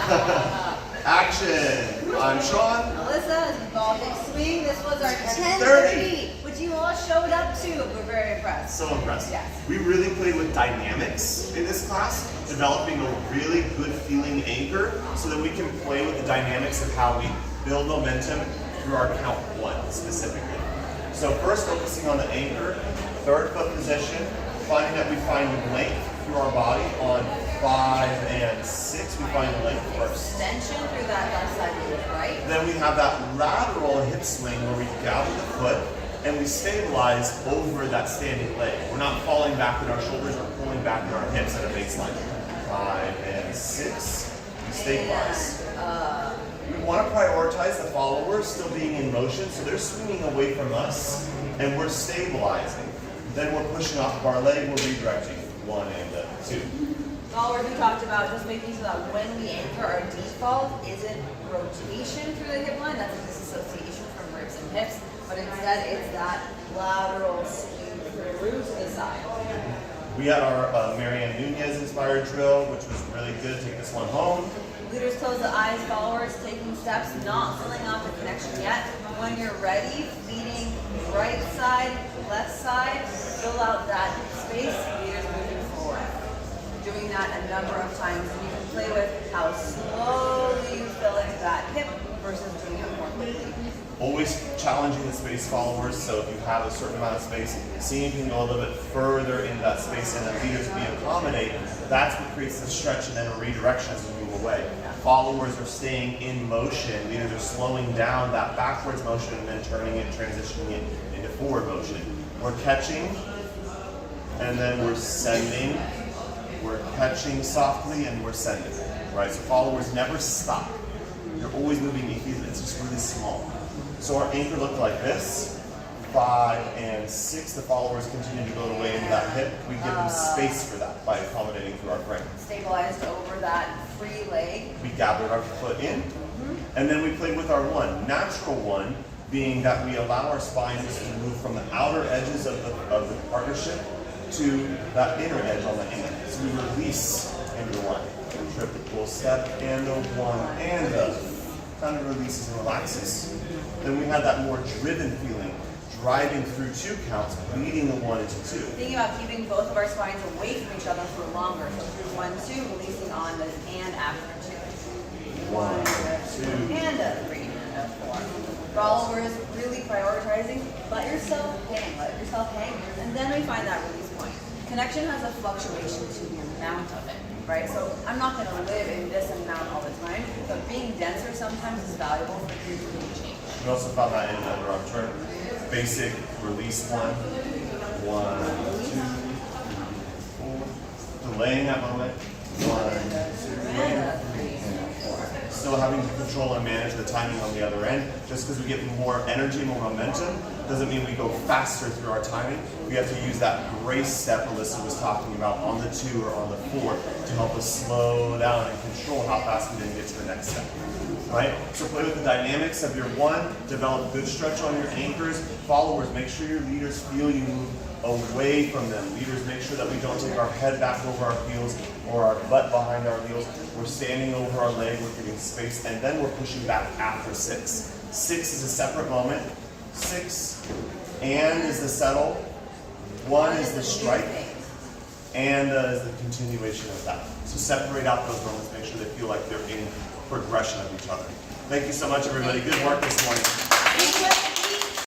Action! I'm Sean. Alyssa, this is Baltic Swing. This was our 10:30, which you all showed up to. We're very impressed. So impressed. Yes. We really played with dynamics in this class, developing a really good feeling anchor so that we can play with the dynamics of how we build momentum through our count one specifically. So first focusing on the anchor, third foot position, finding that we find length through our body on 5 and 6. We find length first. Extension through that left side move, right? Then we have that lateral hip swing where we gather the foot and we stabilize over that standing leg. We're not falling back with our shoulders or pulling back in our hips at a baseline. 5 and 6. We stabilize. We want to prioritize the followers still being in motion, so they're swinging away from us and we're stabilizing. Then we're pushing off of our leg, we're redirecting. 1 and 2. Followers we talked about just making sure that when we anchor, our default isn't rotation through the hip line, that's a disassociation from ribs and hips, but instead it's that lateral swing through to the side. We had our Marianne Nunez inspired drill, which was really good. Take this one home. Leaders close the eyes, followers taking steps, not filling out the connection yet. When you're ready, feeding right side, left side, fill out that space, leaders moving forward. Doing that a number of times, and you can play with how slowly you fill into that hip versus doing it more quickly. Always challenging the space followers, so if you have a certain amount of space, seeing if you can go a little bit further into that space and then leaders be accommodate, that's what creates the stretch and then a redirection as we move away. Followers are staying in motion, leaders are slowing down that backwards motion and then turning it, transitioning it into forward motion. We're catching, and then we're sending. We're catching softly and we're sending, right? So followers never stop. You're always moving, it's just really small. So our anchor looked like this. 5 and 6, the followers continue to go away into that hip. We give them space for that by accommodating through our frame. Stabilized over that free leg. We gathered our foot in, and then we played with our one. Natural one being that we allow our spines to move from the outer edges of the partnership to that inner edge on the end. So we release into one. Triple step and a 1 and a. Kind of releases and relaxes. Then we had that more driven feeling, driving through 2 counts, bleeding the 1 into 2. Thinking about keeping both of our spines away from each other for longer. So through 1, 2, releasing on the and after 2. 1, 2, and a 3, and a 4. Followers really prioritizing, let yourself hang, and then we find that release point. Connection has a fluctuation to the amount of it, right? So I'm not going to live in this amount all the time, but being denser sometimes is valuable for creativity change. We also found that in the underarm turn. Basic release 1, 1, 2, 3, 4. Delaying that moment. 1, 2, and 3, and 4. Still having to control and manage the timing on the other end. Just because we get more energy, more momentum, doesn't mean we go faster through our timing. We have to use that grace step Alyssa was talking about on the 2 or on the 4 to help us slow down and control how fast we then get to the next step. Right? So play with the dynamics of your 1, develop good stretch on your anchors. Followers, make sure your leaders feel you move away from them. Leaders, make sure that we don't take our head back over our heels or our butt behind our heels. We're standing over our leg, we're giving space, and then we're pushing back after 6. 6 is a separate moment. 6 and is the settle. 1 is the strike. And is the continuation of that. So separate out those moments, make sure they feel like they're in progression of each other. Thank you so much, everybody. Good work this morning.